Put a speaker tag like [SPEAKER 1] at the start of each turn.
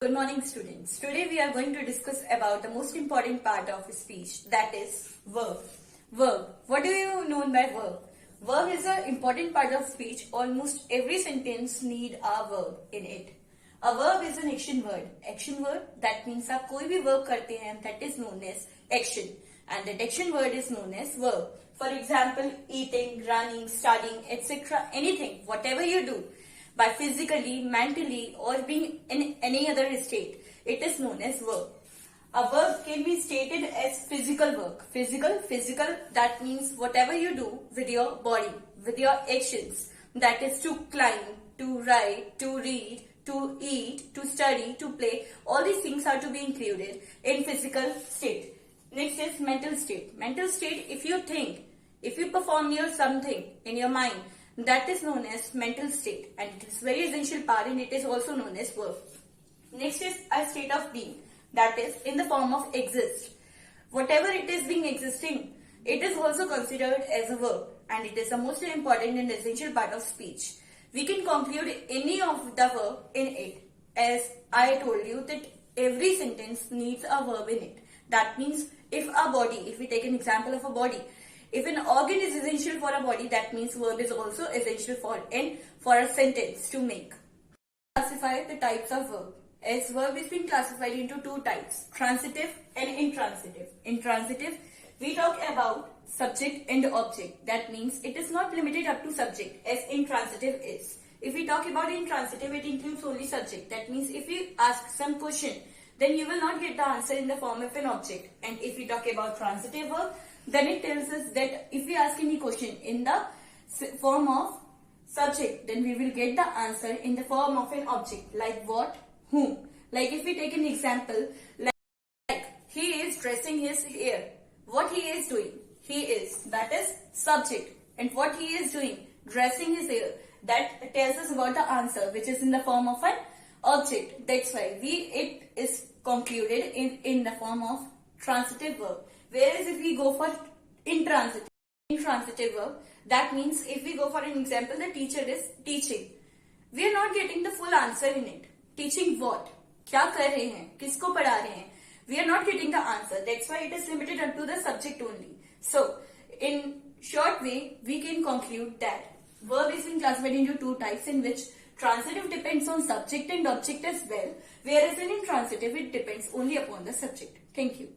[SPEAKER 1] Good morning, students. Today we are going to discuss about the most important part of speech, that is verb. Verb. What do you know by verb? Verb is an important part of speech. Almost every sentence need a verb in it. A verb is an action word. Action word, that means आप कोई भी verb करते हैं, that is known as action. And that action word is known as verb. For example, eating, running, studying, etc. Anything, whatever you do, by physically, mentally, or being in any other state, it is known as verb. A verb can be stated as physical work. Physical, that means whatever you do with your body, with your actions. That is to climb, to write, to read, to eat, to study, to play. All these things are to be included in physical state. Next is mental state. Mental state, if you think, if you perform your something in your mind, that is known as mental state, and it is very essential part, and it is also known as verb. Next is a state of being, that is in the form of exist. Whatever it is being existing, it is also considered as a verb, and it is the most important and essential part of speech. We can conclude any of the verb in it. As I told you that every sentence needs a verb in it. That means if a body, if we take an example of a body, if an organ is essential for a body, that means verb is also essential for a sentence to make. Classify the types of verb. As verb is being classified into two types, transitive and intransitive. Intransitive, we talk about subject and object. That means it is not limited up to subject as intransitive is. If we talk about intransitive, it includes only subject. That means if you ask some question, then you will not get the answer in the form of an object. And if we talk about transitive verb, then it tells us that if we ask any question in the form of subject, then we will get the answer in the form of an object, like what, whom. Like if we take an example, like he is dressing his hair. What he is doing? He is, that is subject. And what he is doing? Dressing his hair. That tells us about the answer, which is in the form of an object. That's why it is concluded in the form of transitive verb. Whereas if we go for intransitive verb, that means if we go for an example, the teacher is teaching. We are not getting the full answer in it. Teaching what? क्या कर रहे हैं? किसको पढ़ा रहे हैं? We are not getting the answer. That's why it is limited up to the subject only. So, in short way, we can conclude that verb is being classified into two types, in which transitive depends on subject and object as well, whereas in intransitive it depends only upon the subject. Thank you.